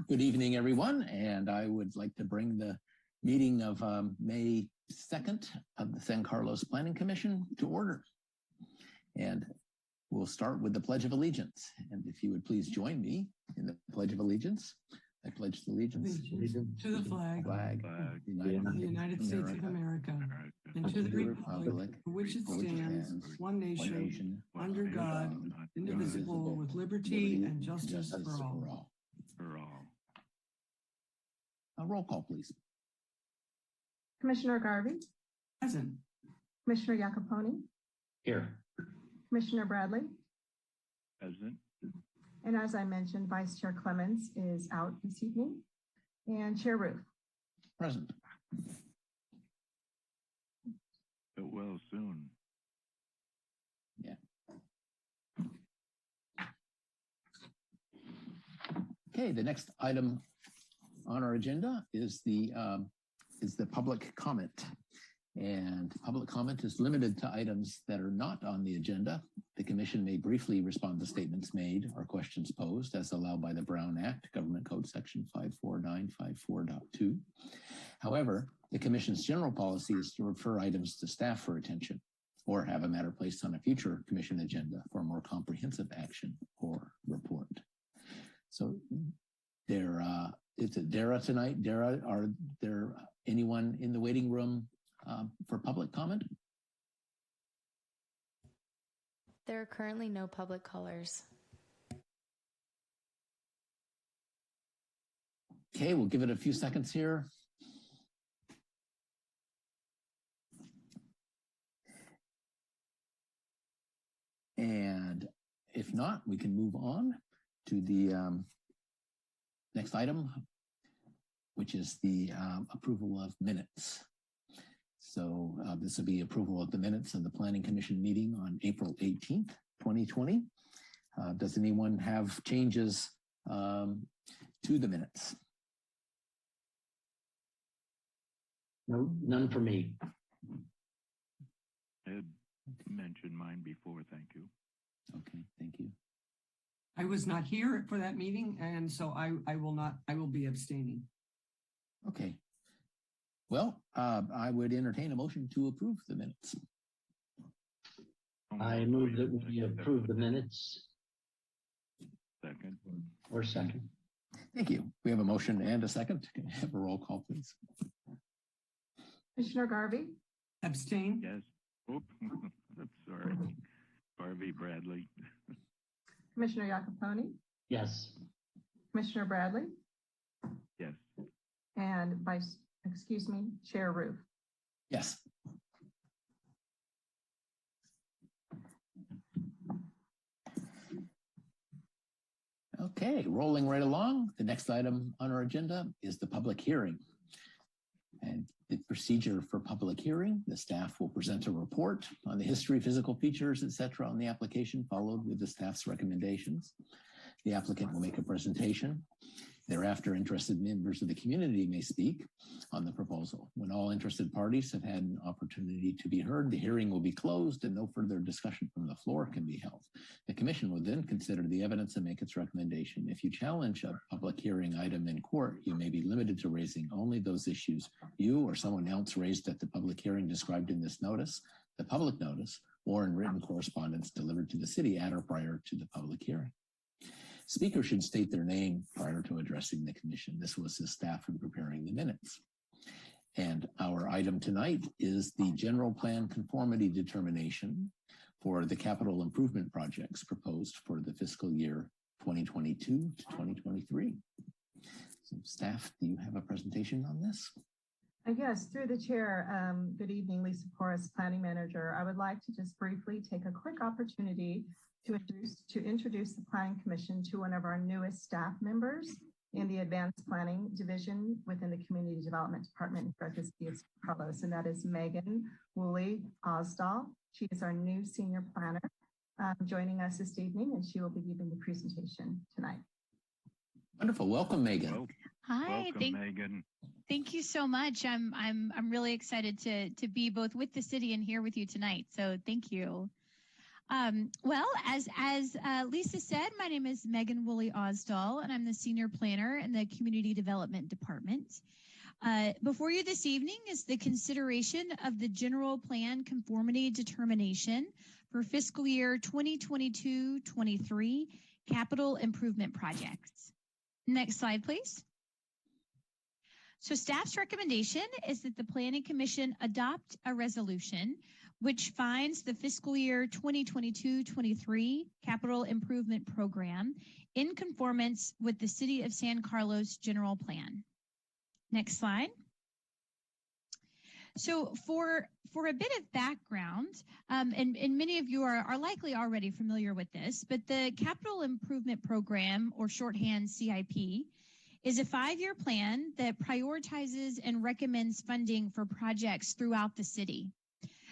Good evening, everyone, and I would like to bring the meeting of May 2nd of the San Carlos Planning Commission to order. And we'll start with the Pledge of Allegiance. And if you would please join me in the Pledge of Allegiance. I pledge allegiance to the flag of the United States of America, and to the republic for which it stands, one nation, under God, indivisible, with liberty and justice for all. A roll call, please. Commissioner Garvey. Present. Commissioner Iacoponi. Here. Commissioner Bradley. Present. And as I mentioned, Vice Chair Clemens is out this evening. And Chair Roof. Present. It will soon. Yeah. Okay, the next item on our agenda is the public comment. And public comment is limited to items that are not on the agenda. The Commission may briefly respond to statements made or questions posed as allowed by the Brown Act, Government Code Section 54954.2. However, the Commission's general policy is to refer items to staff for attention or have a matter placed on a future Commission agenda for a more comprehensive action or report. So it's a Dara tonight. Dara, are there anyone in the waiting room for public comment? There are currently no public callers. Okay, we'll give it a few seconds here. And if not, we can move on to the next item, which is the approval of minutes. So this will be approval of the minutes of the Planning Commission meeting on April 18th, 2020. Does anyone have changes to the minutes? No, none for me. I had mentioned mine before, thank you. Okay, thank you. I was not here for that meeting, and so I will be abstaining. Okay. Well, I would entertain a motion to approve the minutes. I move that we approve the minutes. Second. Or second. Thank you. We have a motion and a second. Can I have a roll call, please? Commissioner Garvey. Abstain. Yes. Oh, sorry. Garvey, Bradley. Commissioner Iacoponi. Yes. Commissioner Bradley. Yes. And Chair Roof. Yes. Okay, rolling right along. The next item on our agenda is the public hearing. And the procedure for public hearing, the staff will present a report on the history, physical features, etc. on the application, followed with the staff's recommendations. The applicant will make a presentation. Thereafter, interested members of the community may speak on the proposal. When all interested parties have had an opportunity to be heard, the hearing will be closed and no further discussion from the floor can be held. The Commission will then consider the evidence and make its recommendation. If you challenge a public hearing item in court, you may be limited to raising only those issues you or someone else raised at the public hearing described in this notice, the public notice, or in written correspondence delivered to the city at or prior to the public hearing. Speakers should state their name prior to addressing the Commission. This will assist staff in preparing the minutes. And our item tonight is the general plan conformity determination for the capital improvement projects proposed for the fiscal year 2022 to 2023. So staff, do you have a presentation on this? Yes, through the chair. Good evening, Lisa Porras, Planning Manager. I would like to just briefly take a quick opportunity to introduce the Planning Commission to one of our newest staff members in the Advanced Planning Division within the Community Development Department for the City of San Carlos, and that is Megan Woolley Osdahl. She is our new senior planner joining us this evening, and she will be giving the presentation tonight. Wonderful. Welcome, Megan. Hi. Welcome, Megan. Thank you so much. I'm really excited to be both with the city and here with you tonight. So thank you. Well, as Lisa said, my name is Megan Woolley Osdahl, and I'm the Senior Planner in the Community Development Department. Before you this evening is the consideration of the General Plan Conformity Determination for fiscal year 2022-23 capital improvement projects. Next slide, please. So staff's recommendation is that the Planning Commission adopt a resolution which finds the fiscal year 2022-23 capital improvement program in conformance with the City of San Carlos General Plan. Next slide. So for a bit of background, and many of you are likely already familiar with this, but the Capital Improvement Program, or shorthand CIP, is a 5-year plan that prioritizes and recommends funding for projects throughout the city.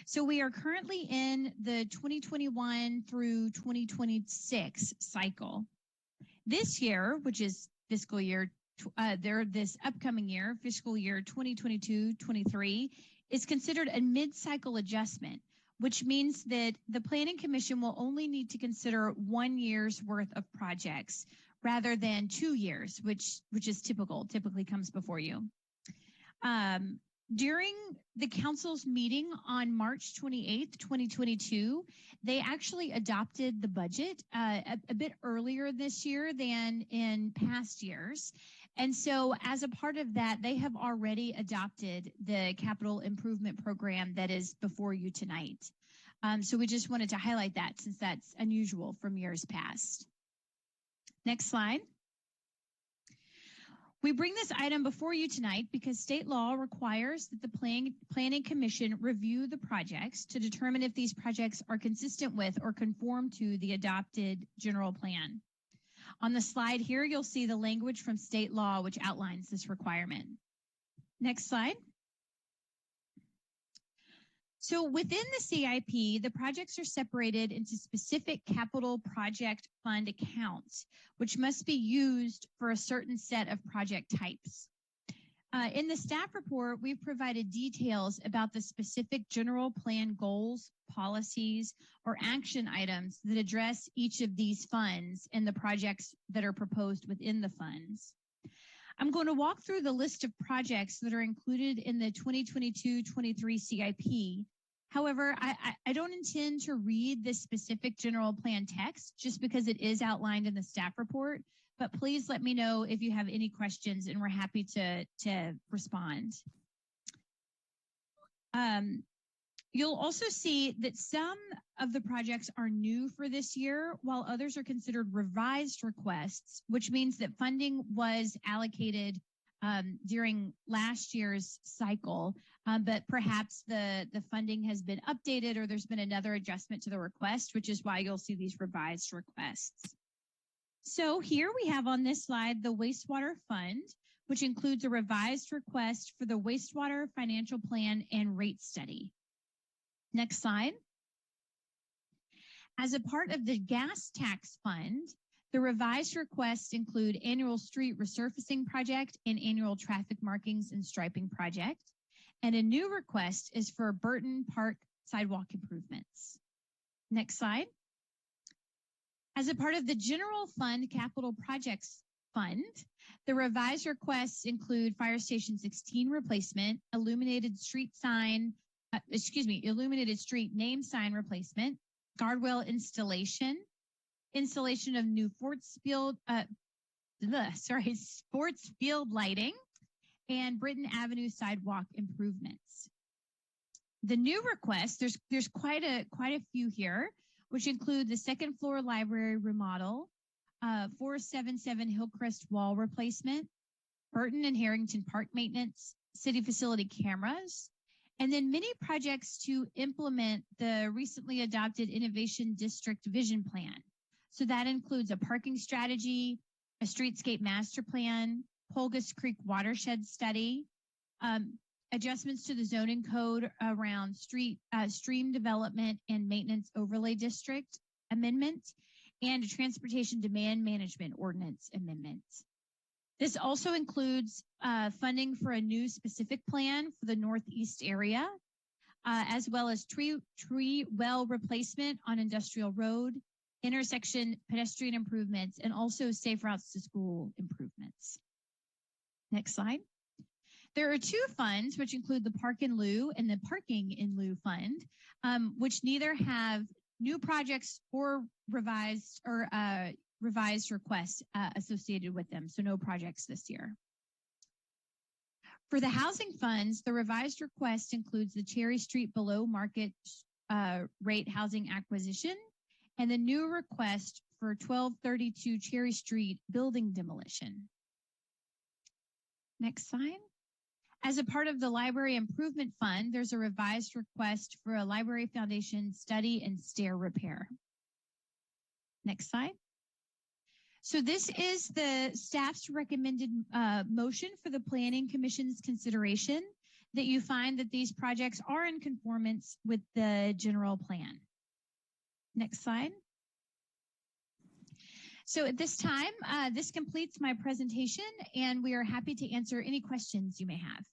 So we are currently in the 2021 through 2026 cycle. This year, which is fiscal year, this upcoming year, fiscal year 2022-23, is considered a mid-cycle adjustment, which means that the Planning Commission will only need to consider 1 year's worth of projects rather than 2 years, which is typically comes before you. During the council's meeting on March 28th, 2022, they actually adopted the budget a bit earlier this year than in past years. And so as a part of that, they have already adopted the capital improvement program that is before you tonight. So we just wanted to highlight that since that's unusual from years past. Next slide. We bring this item before you tonight because state law requires that the Planning Commission review the projects to determine if these projects are consistent with or conform to the adopted general plan. On the slide here, you'll see the language from state law which outlines this requirement. Next slide. So within the CIP, the projects are separated into specific capital project fund accounts, which must be used for a certain set of project types. In the staff report, we've provided details about the specific general plan goals, policies, or action items that address each of these funds and the projects that are proposed within the funds. I'm going to walk through the list of projects that are included in the 2022-23 CIP. However, I don't intend to read this specific general plan text just because it is outlined in the staff report, but please let me know if you have any questions and we're happy to respond. You'll also see that some of the projects are new for this year, while others are considered revised requests, which means that funding was allocated during last year's cycle, but perhaps the funding has been updated or there's been another adjustment to the request, which is why you'll see these revised requests. So here we have on this slide the wastewater fund, which includes a revised request for the wastewater financial plan and rate study. Next slide. As a part of the gas tax fund, the revised requests include annual street resurfacing project and annual traffic markings and striping project. And a new request is for Burton Park sidewalk improvements. Next slide. As a part of the general fund capital projects fund, the revised requests include Fire Station 16 replacement, illuminated street name sign replacement, guardrail installation, installation of new sports field lighting, and Britton Avenue sidewalk improvements. The new requests, there's quite a few here, which include the second floor library remodel, 477 Hillcrest wall replacement, Burton and Harrington Park maintenance, city facility cameras, and then many projects to implement the recently adopted Innovation District Vision Plan. So that includes a parking strategy, a streetscape master plan, Polgus Creek watershed study, adjustments to the zoning code around stream development and maintenance overlay district amendment, and a transportation demand management ordinance amendment. This also includes funding for a new specific plan for the Northeast area, as well as tree well replacement on Industrial Road, intersection pedestrian improvements, and also safe routes to school improvements. Next slide. There are two funds, which include the Park in Lieu and the Parking in Lieu Fund, which neither have new projects or revised requests associated with them. So no projects this year. For the housing funds, the revised request includes the Cherry Street below market rate housing acquisition and the new request for 1232 Cherry Street building demolition. Next slide. As a part of the Library Improvement Fund, there's a revised request for a library foundation study and stair repair. Next slide. So this is the staff's recommended motion for the Planning Commission's consideration, that you find that these projects are in conformance with the general plan. Next slide. So at this time, this completes my presentation, and we are happy to answer any questions you may have.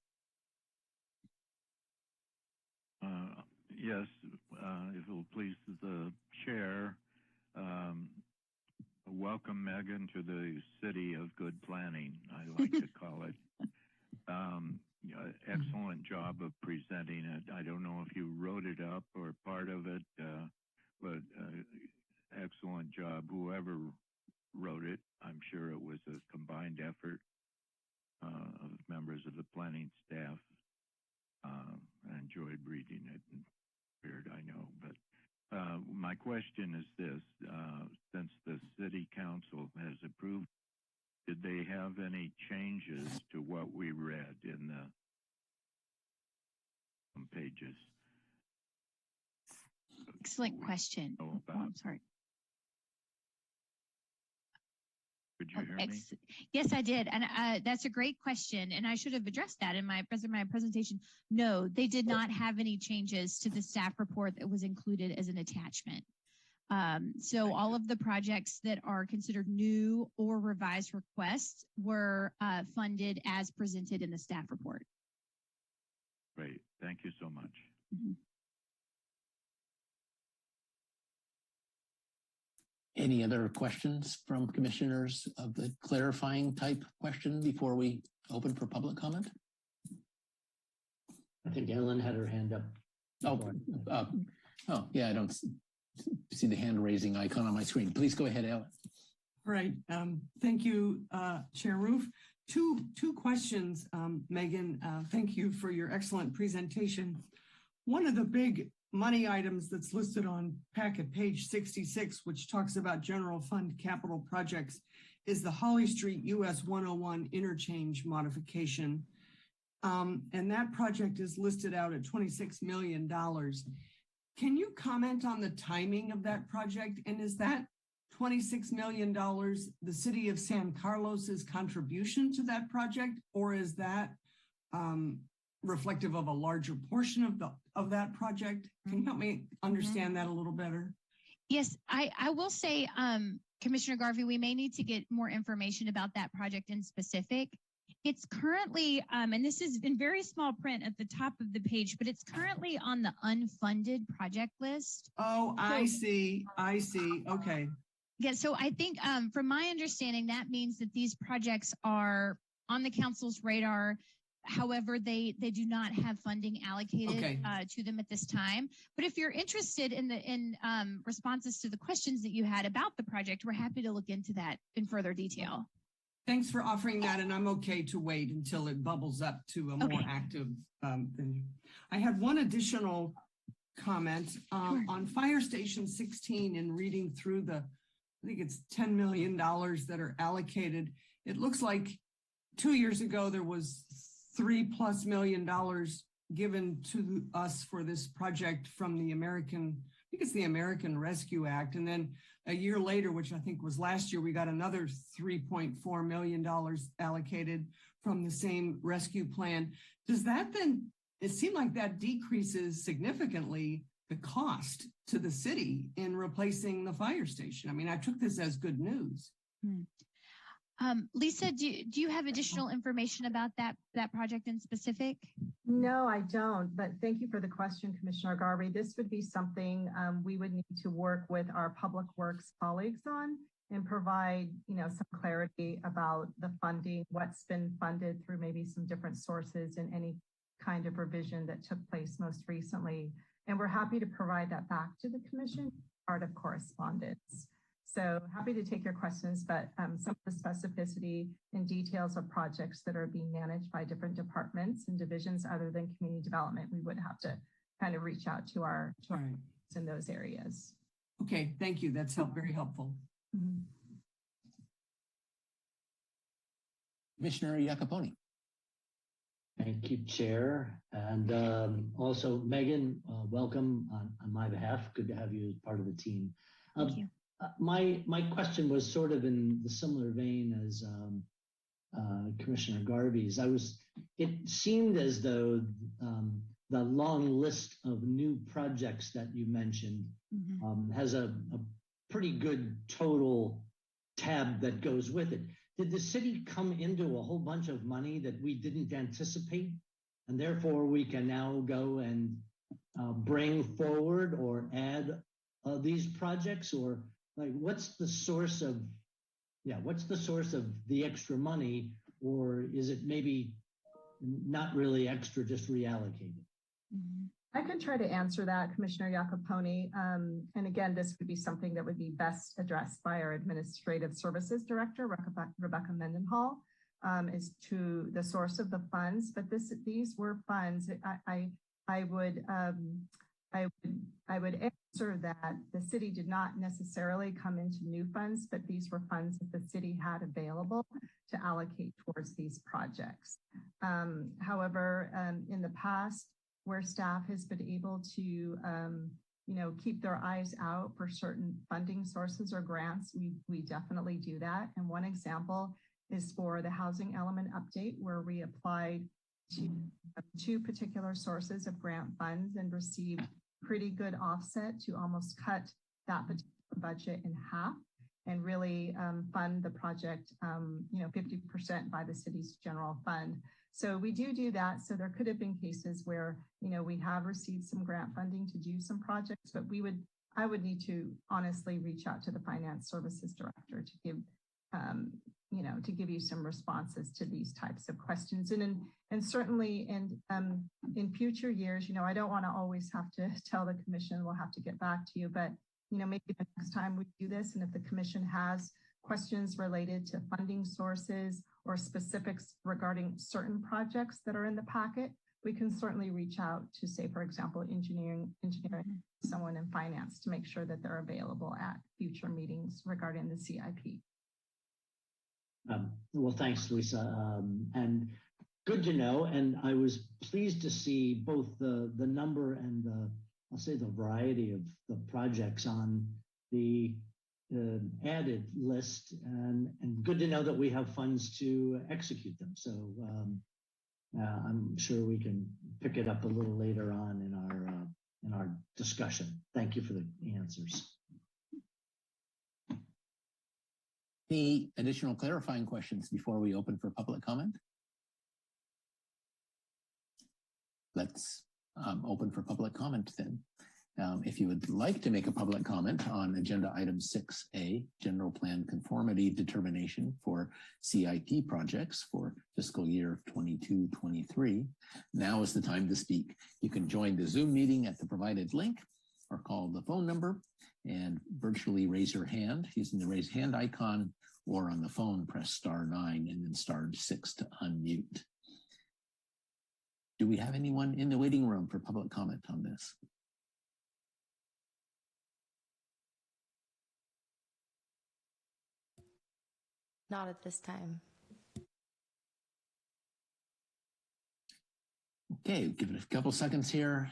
Yes, if it will please the chair, welcome Megan to the city of good planning, I like to call it. Excellent job of presenting it. I don't know if you wrote it up or part of it, but excellent job. Whoever wrote it, I'm sure it was a combined effort of members of the planning staff. I enjoyed reading it, and weird, I know, but my question is this, since the city council has approved, did they have any changes to what we read in the pages? Excellent question. Oh, I'm sorry. Could you hear me? Yes, I did. And that's a great question. And I should have addressed that in my presentation. No, they did not have any changes to the staff report that was included as an attachment. So all of the projects that are considered new or revised requests were funded as presented in the staff report. Great. Thank you so much. Mm-hmm. Any other questions from commissioners of the clarifying type question before we open for public comment? I think Ellen had her hand up. Oh, yeah, I don't see the hand raising icon on my screen. Please go ahead, Ellen. Right. Thank you, Chair Roof. Two questions, Megan. Thank you for your excellent presentation. One of the big money items that's listed on packet page 66, which talks about general fund capital projects, is the Holly Street US 101 interchange modification. And that project is listed out at $26 million. Can you comment on the timing of that project? And is that $26 million the city of San Carlos's contribution to that project, or is that reflective of a larger portion of that project? Can you help me understand that a little better? Yes, I will say, Commissioner Garvey, we may need to get more information about that project in specific. It's currently, and this is in very small print at the top of the page, but it's currently on the unfunded project list. Oh, I see. Okay. Yeah, so I think from my understanding, that means that these projects are on the council's radar. However, they do not have funding allocated to them at this time. But if you're interested in responses to the questions that you had about the project, we're happy to look into that in further detail. Thanks for offering that, and I'm okay to wait until it bubbles up to a more active thing. I had one additional comment on Fire Station 16 and reading through I think it's $10 million that are allocated. It looks like 2 years ago there was $3+ million given to us for this project from the American Rescue Act. And then a year later, which I think was last year, we got another $3.4 million allocated from the same rescue plan. Does that then, it seemed like that decreases significantly the cost to the city in replacing the fire station. I mean, I took this as good news. Lisa, do you have additional information about that project in specific? No, I don't, but thank you for the question, Commissioner Garvey. This would be something we would need to work with our public works colleagues on and provide, some clarity about the funding, what's been funded through maybe some different sources and any kind of revision that took place most recently. And we're happy to provide that back to the commission, part of correspondence. So happy to take your questions, but some of the specificity and details of projects that are being managed by different departments and divisions other than community development, we would have to kind of reach out to our in those areas. Okay, thank you. That's very helpful. Mm-hmm. Commissioner Iacoponi. Thank you, Chair. And also, Megan, welcome on my behalf. Good to have you as part of the team. Thank you. My question was sort of in the similar vein as Commissioner Garvey's. It seemed as though the long list of new projects that you mentioned has a pretty good total tab that goes with it. Did the city come into a whole bunch of money that we didn't anticipate, and therefore we can now go and bring forward or add these projects, or like what's the source of the extra money, or is it maybe not really extra, just reallocated? I can try to answer that, Commissioner Iacoponi. And again, this would be something that would be best addressed by our Administrative Services Director, Rebecca Mendenhall, as to the source of the funds. But these were funds. I would answer that the city did not necessarily come into new funds, but these were funds that the city had available to allocate towards these projects. However, in the past, where staff has been able to, keep their eyes out for certain funding sources or grants, we definitely do that. And one example is for the housing element update, where we applied to two particular sources of grant funds and received pretty good offset to almost cut that particular budget in half and really fund the project, 50% by the city's general fund. So we do that. So there could have been cases where, we have received some grant funding to do some projects, but I would need to honestly reach out to the Finance Services Director to give, to give you some responses to these types of questions. And certainly in future years, I don't want to always have to tell the commission we'll have to get back to you, but maybe the next time we do this, and if the commission has questions related to funding sources or specifics regarding certain projects that are in the packet, we can certainly reach out to, say, for example, engineering, someone in finance to make sure that they're available at future meetings regarding the CIP. Well, thanks, Lisa. And good to know. And I was pleased to see both the number and I'll say the variety of the projects on the added list, and good to know that we have funds to execute them. So I'm sure we can pick it up a little later on in our discussion. Thank you for the answers. Any additional clarifying questions before we open for public comment? Let's open for public comment then. If you would like to make a public comment on agenda item 6A, general plan conformity determination for CIP projects for fiscal year 22-23, now is the time to speak. You can join the Zoom meeting at the provided link or call the phone number and virtually raise your hand using the raise hand icon, or on the phone, press *9 and then *6 to unmute. Do we have anyone in the waiting room for public comment on this? Not at this time. Okay, give it a couple seconds here.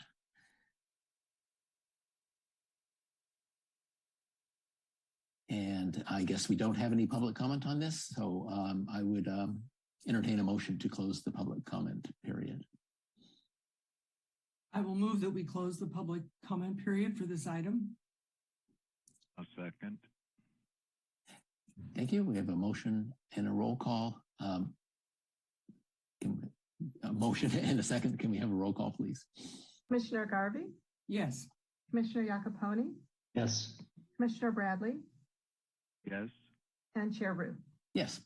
And I guess we don't have any public comment on this, so I would entertain a motion to close the public comment period. I will move that we close the public comment period for this item. A second. Thank you. We have a motion and a roll call. A motion and a second. Can we have a roll call, please? Commissioner Garvey, Yes. Commissioner Iacoponi, Yes. Commissioner Bradley, Yes. and Chair Ruth. Yes.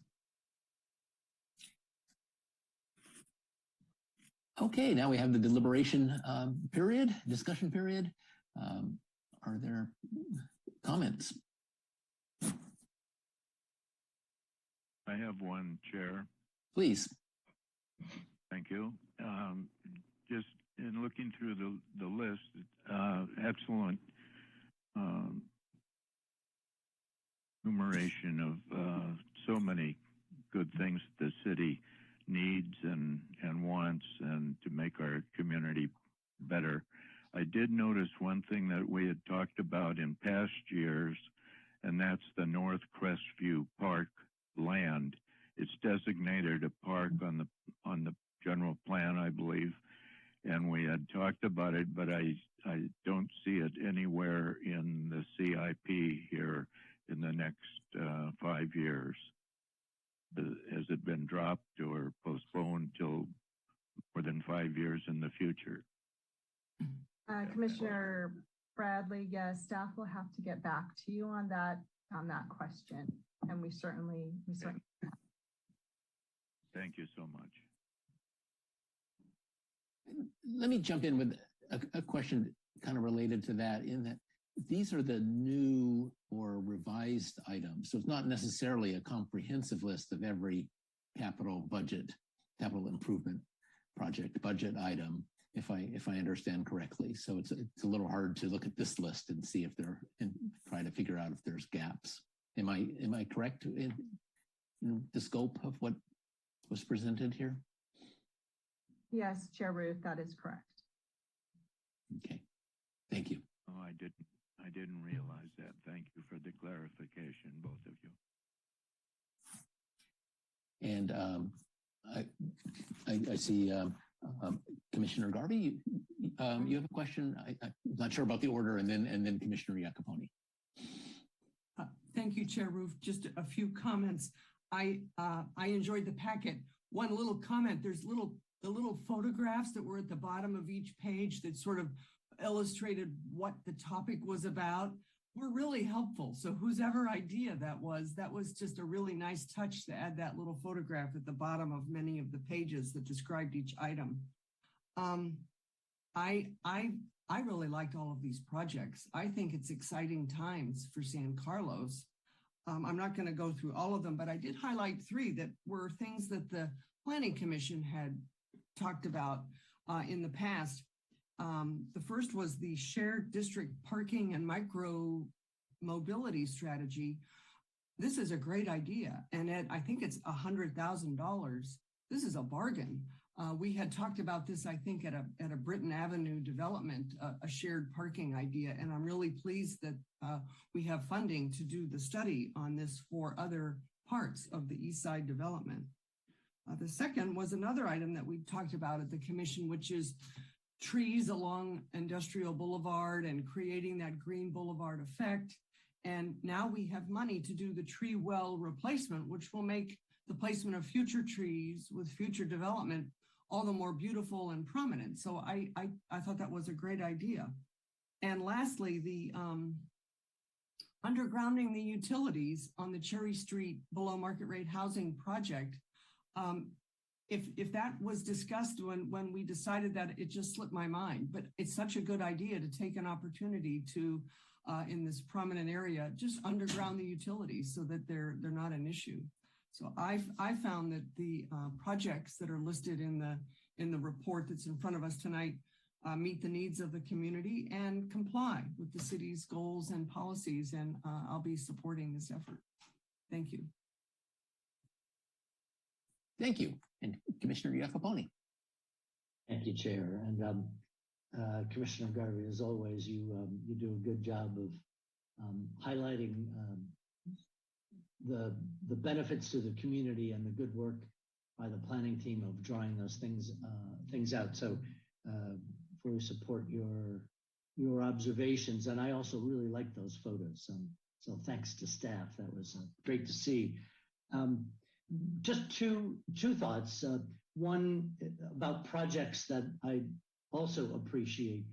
Okay, now we have the deliberation discussion period. Are there comments? I have one, Chair. Please. Thank you. Just in looking through the list, excellent enumeration of so many good things the city needs and wants and to make our community better. I did notice one thing that we had talked about in past years, and that's the North Crestview Park land. It's designated a park on the general plan, I believe, and we had talked about it, but I don't see it anywhere in the CIP here in the next 5 years. Has it been dropped or postponed till more than 5 years in the future? Commissioner Bradley, yes, staff will have to get back to you on that question, and we certainly. Thank you so much. Let me jump in with a question kind of related to that, in that these are the new or revised items. So it's not necessarily a comprehensive list of every capital improvement project budget item, if I understand correctly. So it's a little hard to look at this list and see if and try to figure out if there's gaps. Am I correct in the scope of what was presented here? Yes, Chair Ruth, that is correct. Okay, thank you. Oh, I didn't realize that. Thank you for the clarification, both of you. And I see Commissioner Garvey. You have a question. I'm not sure about the order, and then Commissioner Iacoponi. Thank you, Chair Ruth. Just a few comments. I enjoyed the packet. One little comment: there's the little photographs that were at the bottom of each page that sort of illustrated what the topic was about were really helpful. So whosever idea that was just a really nice touch to add that little photograph at the bottom of many of the pages that described each item. I really liked all of these projects. I think it's exciting times for San Carlos. I'm not going to go through all of them, but I did highlight 3 that were things that the Planning Commission had talked about in the past. The first was the shared district parking and micro mobility strategy. This is a great idea, and I think it's $100,000. This is a bargain. We had talked about this, I think, at a Britton Avenue development, a shared parking idea, and I'm really pleased that we have funding to do the study on this for other parts of the East Side development. The second was another item that we talked about at the commission, which is trees along Industrial Boulevard and creating that green boulevard effect. And now we have money to do the tree well replacement, which will make the placement of future trees with future development all the more beautiful and prominent. So I thought that was a great idea. And lastly, the undergrounding the utilities on the Cherry Street below market rate housing project. If that was discussed when we decided that, it just slipped my mind, but it's such a good idea to take an opportunity to, in this prominent area, just underground the utilities so that they're not an issue. So I found that the projects that are listed in the report that's in front of us tonight meet the needs of the community and comply with the city's goals and policies, and I'll be supporting this effort. Thank you. Thank you. And Commissioner Iacoponi. Thank you, Chair. And Commissioner Garvey, as always, you do a good job of highlighting the benefits to the community and the good work by the planning team of drawing those things out. So fully support your observations, and I also really like those photos. So thanks to staff. That was great to see. Just two thoughts. One about projects that I also appreciate.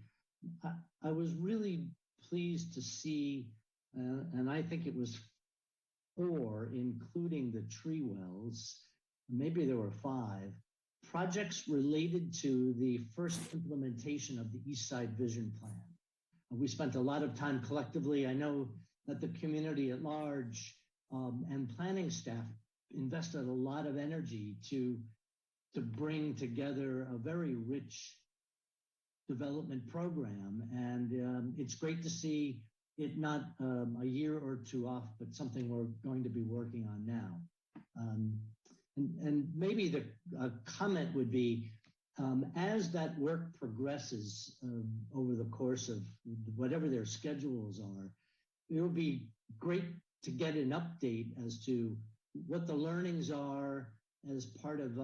I was really pleased to see, and I think it was 4, including the tree wells, maybe there were 5, projects related to the first implementation of the East Side Vision Plan. We spent a lot of time collectively. I know that the community at large and planning staff invested a lot of energy to bring together a very rich development program. And it's great to see it not a year or 2 off, but something we're going to be working on now. And maybe the comment would be, as that work progresses over the course of whatever their schedules are, it would be great to get an update as to what the learnings are as part of,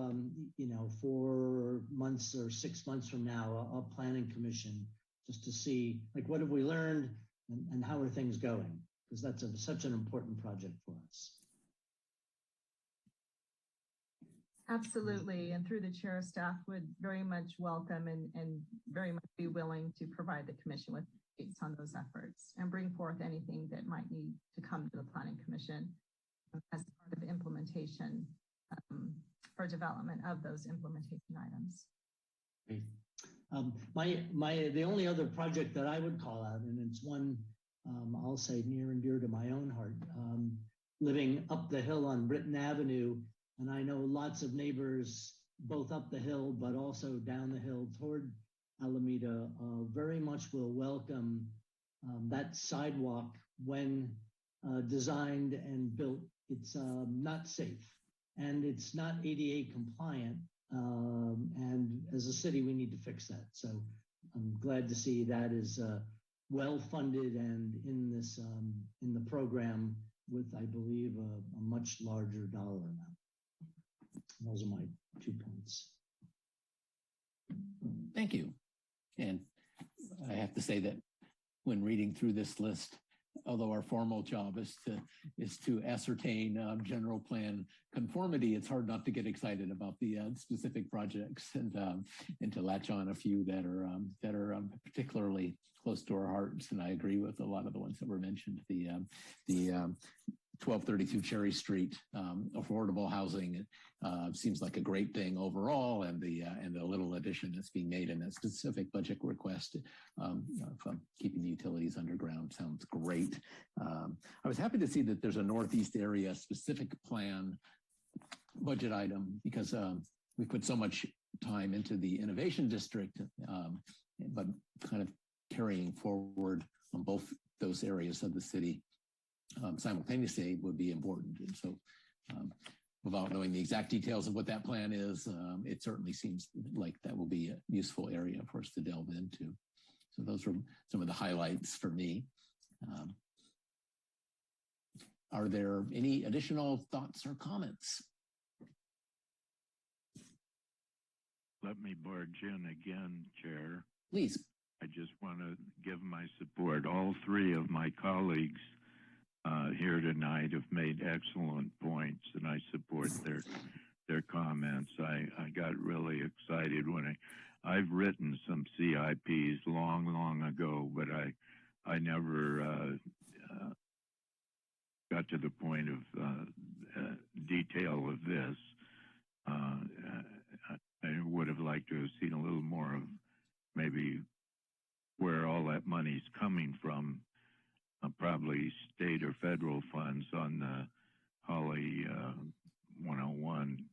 4 months or 6 months from now, a planning commission, just to see, like, what have we learned and how are things going? Because that's such an important project for us. Absolutely. And through the chair, staff would very much welcome and very much be willing to provide the commission with updates on those efforts and bring forth anything that might need to come to the Planning Commission as part of implementation for development of those implementation items. Great. The only other project that I would call out, and it's one I'll say near and dear to my own heart, living up the hill on Britton Avenue, and I know lots of neighbors both up the hill but also down the hill toward Alameda very much will welcome that sidewalk when designed and built. It's not safe and it's not ADA compliant. And as a city, we need to fix that. So I'm glad to see that is well funded and in this in the program with, I believe, a much larger dollar amount. Those are my 2 points. Thank you. And I have to say that when reading through this list, although our formal job is to ascertain general plan conformity, it's hard not to get excited about the specific projects and to latch on a few that are particularly close to our hearts. And I agree with a lot of the ones that were mentioned. The 1232 Cherry Street affordable housing seems like a great thing overall, and the little addition that's being made in that specific budget request from keeping the utilities underground sounds great. I was happy to see that there's a Northeast area specific plan budget item because we put so much time into the innovation district, but kind of carrying forward on both those areas of the city simultaneously would be important. And so without knowing the exact details of what that plan is, it certainly seems like that will be a useful area for us to delve into. So those are some of the highlights for me. Are there any additional thoughts or comments? Let me barge in again, Chair. Please. I just want to give my support. All 3 of my colleagues here tonight have made excellent points, and I support their comments. I got really excited when I've written some CIPs long ago, but I never got to the point of detail of this. I would have liked to have seen a little more of maybe where all that money's coming from. Probably state or federal funds on the Holly 101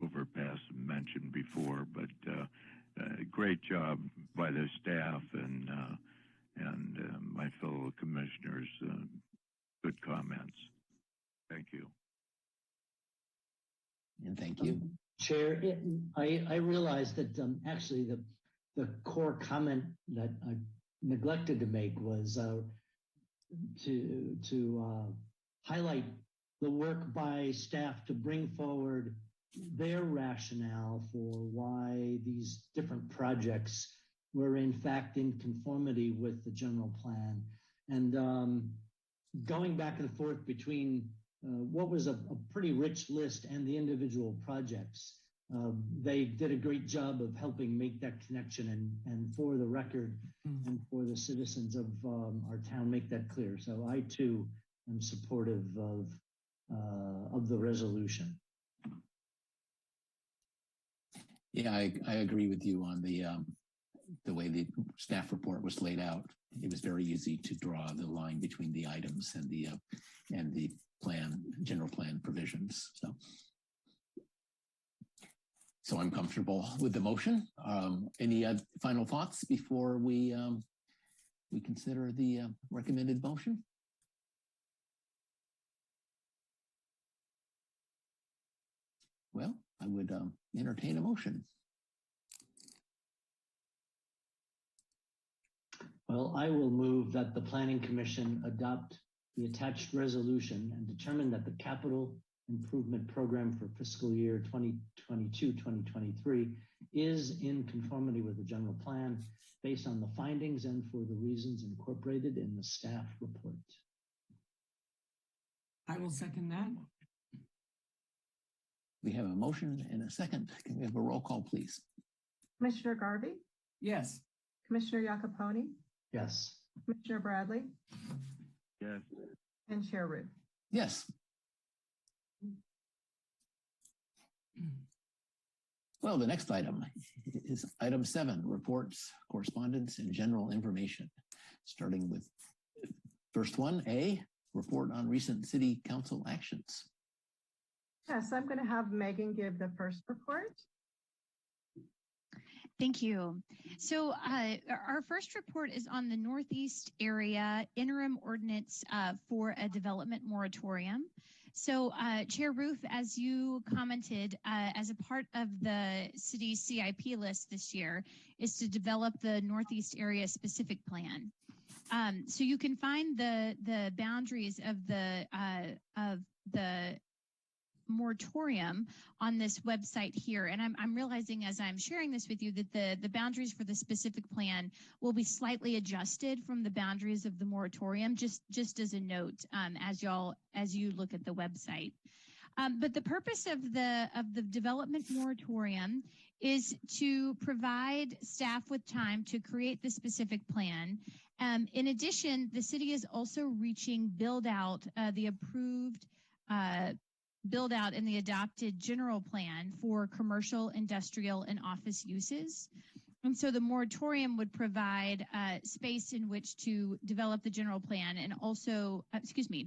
overpass mentioned before, but great job by the staff and my fellow commissioners. Good comments. Thank you. And thank you. Chair, I realized that actually the core comment that I neglected to make was to highlight the work by staff to bring forward their rationale for why these different projects were in fact in conformity with the general plan. And going back and forth between what was a pretty rich list and the individual projects. They did a great job of helping make that connection and for the record and for the citizens of our town, make that clear. So I too am supportive of the resolution. Yeah, I agree with you on the way the staff report was laid out. It was very easy to draw the line between the items and the general plan provisions. So I'm comfortable with the motion. Any final thoughts before we consider the recommended motion? Well, I would entertain a motion. Well, I will move that the Planning Commission adopt the attached resolution and determine that the capital improvement program for fiscal year 2022-2023 is in conformity with the general plan based on the findings and for the reasons incorporated in the staff report. I will second that. We have a motion and a second. Can we have a roll call, please? Commissioner Garvey, Yes. Commissioner Iacoponi, Yes. Commissioner Bradley, Yes. and Chair Ruth. Yes. Well, the next item is item 7, reports, correspondence, and general information. Starting with first one, A, report on recent city council actions. Yes, I'm going to have Megan give the first report. Thank you. So our first report is on the Northeast area interim ordinance for a development moratorium. So Chair Roof, as you commented, as a part of the city's CIP list this year is to develop the Northeast area specific plan. So you can find the boundaries of the moratorium on this website here. And I'm realizing as I'm sharing this with you that the boundaries for the specific plan will be slightly adjusted from the boundaries of the moratorium, just as a note, as you look at the website. But the purpose of the development moratorium is to provide staff with time to create the specific plan. In addition, the city is also reaching build out the approved build out in the adopted general plan for commercial, industrial, and office uses. And so the moratorium would provide space in which to develop the general plan and also,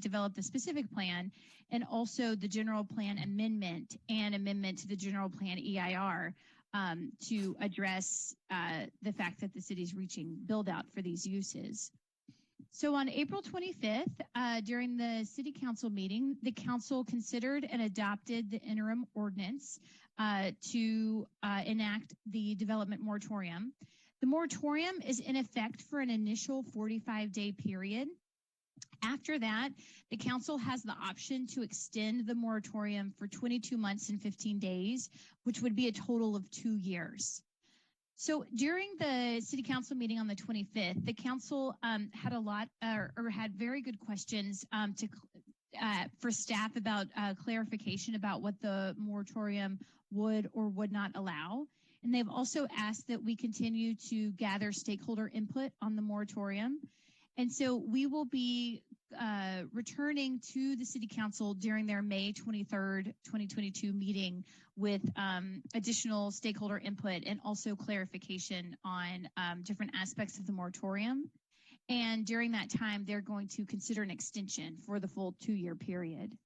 develop the specific plan and also the general plan amendment and amendment to the general plan EIR to address the fact that the city's reaching build out for these uses. So on April 25th, during the city council meeting, the council considered and adopted the interim ordinance to enact the development moratorium. The moratorium is in effect for an initial 45-day period. After that, the council has the option to extend the moratorium for 22 months and 15 days, which would be a total of 2 years. So during the city council meeting on the 25th, the council had a lot or had very good questions for staff about clarification about what the moratorium would or would not allow. And they've also asked that we continue to gather stakeholder input on the moratorium. And so we will be returning to the city council during their May 23rd, 2022 meeting with additional stakeholder input and also clarification on different aspects of the moratorium. And during that time, they're going to consider an extension for the full 2-year period.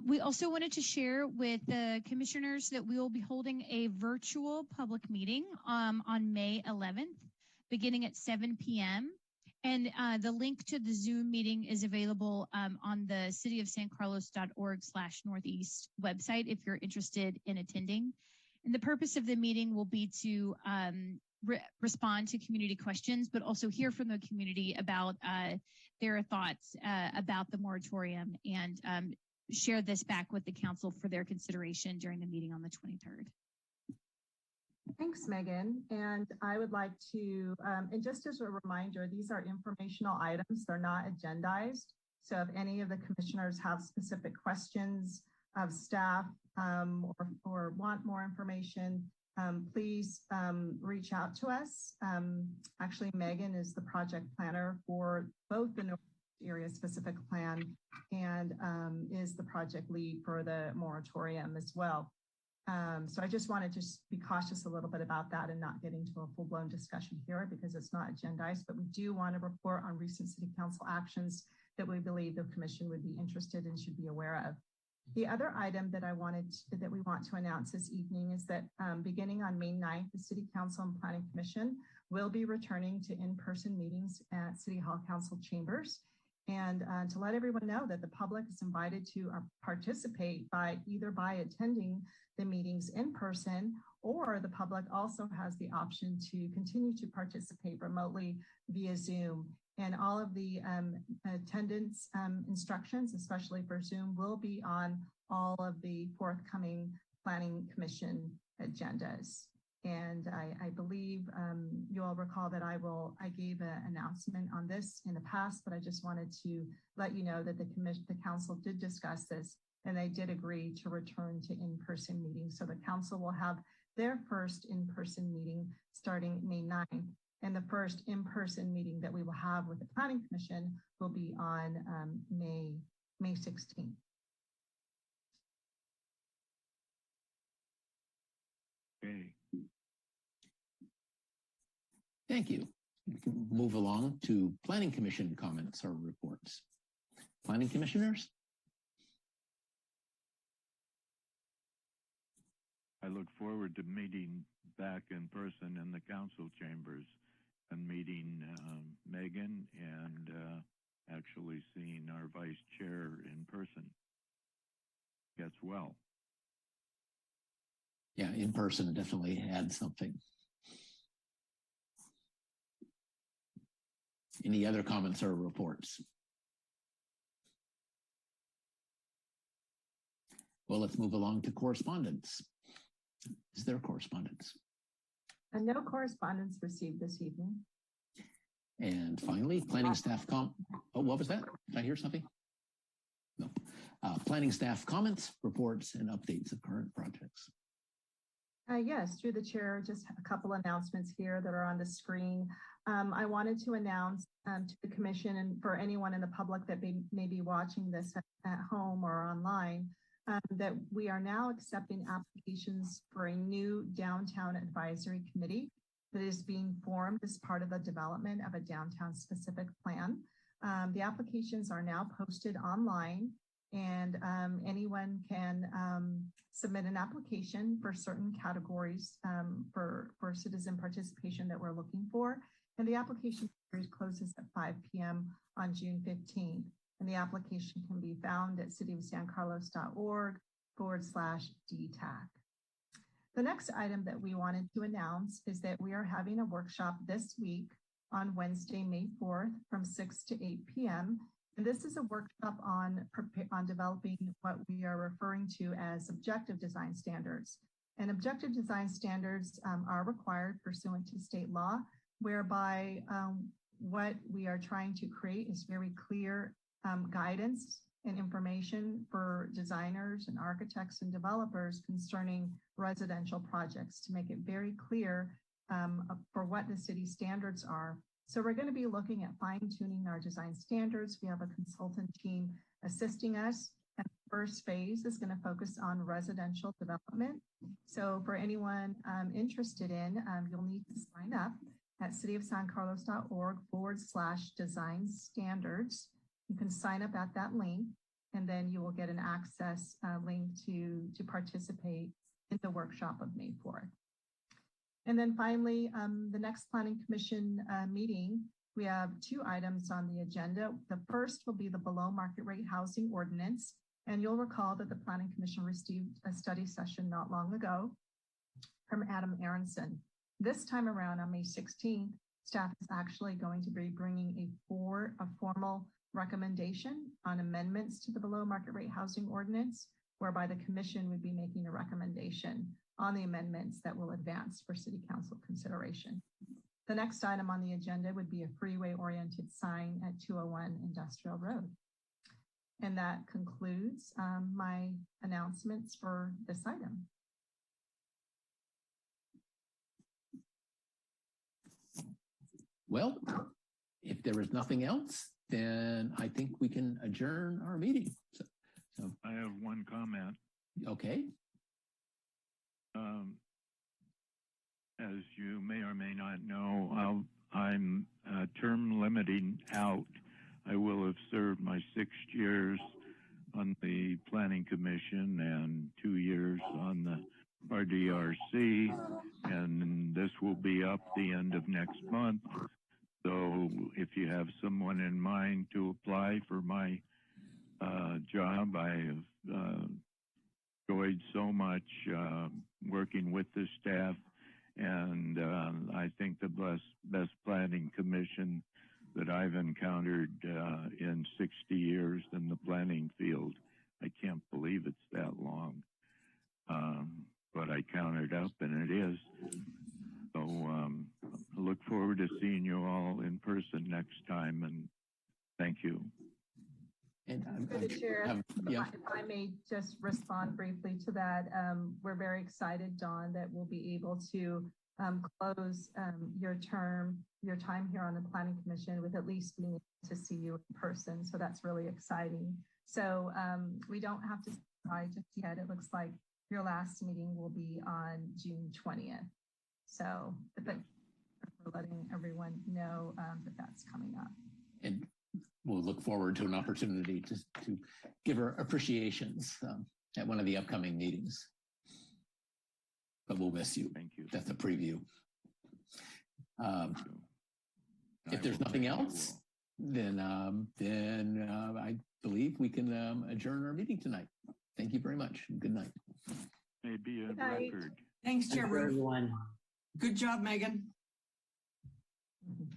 We also wanted to share with the commissioners that we will be holding a virtual public meeting on May 11th, beginning at 7 p.m. And the link to the Zoom meeting is available on the cityofsancarlos.org/northeast website if you're interested in attending. And the purpose of the meeting will be to respond to community questions, but also hear from the community about their thoughts about the moratorium and share this back with the council for their consideration during the meeting on the 23rd. Thanks, Megan. And I would like to, and just as a reminder, these are informational items. They're not agendized. So if any of the commissioners have specific questions of staff or want more information, please reach out to us. Actually, Megan is the project planner for both the North Area Specific Plan and is the project lead for the moratorium as well. So I just wanted to be cautious a little bit about that and not get into a full-blown discussion here because it's not agendized, but we do want to report on recent City Council actions that we believe the Commission would be interested and should be aware of. The other item that we want to announce this evening is that beginning on May 9th, the City Council and Planning Commission will be returning to in-person meetings at City Hall Council chambers. And to let everyone know that the public is invited to participate either by attending the meetings in person, or the public also has the option to continue to participate remotely via Zoom. And all of the attendance instructions, especially for Zoom, will be on all of the forthcoming Planning Commission agendas. And I believe you all recall that I gave an announcement on this in the past, but I just wanted to let you know that the council did discuss this and they did agree to return to in-person meetings. So the council will have their first in-person meeting starting May 9th. And the first in-person meeting that we will have with the Planning Commission will be on May 16th. Okay. Thank you. We can move along to Planning Commission comments or reports. Planning Commissioners? I look forward to meeting back in person in the council chambers and meeting Megan and actually seeing our vice chair in person. Gets well. Yeah, in person definitely adds something. Any other comments or reports? Well, let's move along to correspondence. Is there correspondence? No correspondence received this evening. And finally, planning staff oh, what was that? Did I hear something? No. Planning staff comments, reports, and updates of current projects. Yes, through the chair, just a couple announcements here that are on the screen. I wanted to announce to the commission and for anyone in the public that may be watching this at home or online, that we are now accepting applications for a new downtown advisory committee that is being formed as part of the development of a downtown specific plan. The applications are now posted online, and anyone can submit an application for certain categories for citizen participation that we're looking for. And the application period closes at 5 p.m. on June 15th. And the application can be found at cityofsancarlos.org/DTAC. The next item that we wanted to announce is that we are having a workshop this week on Wednesday, May 4th from 6 to 8 p.m. And this is a workshop on developing what we are referring to as objective design standards. And objective design standards are required pursuant to state law, whereby what we are trying to create is very clear guidance and information for designers and architects and developers concerning residential projects to make it very clear for what the city standards are. So we're going to be looking at fine-tuning our design standards. We have a consultant team assisting us. And the first phase is going to focus on residential development. So for anyone interested in, you'll need to sign up at cityofsancarlos.org/design standards. You can sign up at that link, and then you will get an access link to participate in the workshop of May 4th. And then finally, the next Planning Commission meeting, we have 2 items on the agenda. The first will be the below market rate housing ordinance. And you'll recall that the Planning Commission received a study session not long ago from Adam Aronson. This time around on May 16th, staff is actually going to be bringing a formal recommendation on amendments to the below market rate housing ordinance, whereby the commission would be making a recommendation on the amendments that will advance for city council consideration. The next item on the agenda would be a freeway-oriented sign at 201 Industrial Road. And that concludes my announcements for this item. Well, if there is nothing else, then I think we can adjourn our meeting. So I have one comment. okay. As you may or may not know, I'm term limiting out. I will have served my 6 years on the Planning Commission and 2 years on the RDRC, and this will be up the end of next month. So if you have someone in mind to apply for my job, I have enjoyed so much working with the staff, and I think the best planning commission that I've encountered in 60 years in the planning field. I can't believe it's that long, but I counted up, and it is. So I look forward to seeing you all in person next time, and thank you. And Through the chair, yeah. if I may just respond briefly to that, we're very excited, Dawn, that we'll be able to close your time here on the Planning Commission with at least being able to see you in person. So that's really exciting. So we don't have to decide just yet. It looks like your last meeting will be on June 20th. So thank you for letting everyone know that that's coming up. And we'll look forward to an opportunity to give her appreciations at one of the upcoming meetings. But we'll miss you. Thank you. That's a preview. If there's nothing else, then I believe we can adjourn our meeting tonight. Thank you very much. Good night. Maybe a Good night. record. Thanks, Chair Thank you, Ruth. everyone. Good job, Megan. Mhm.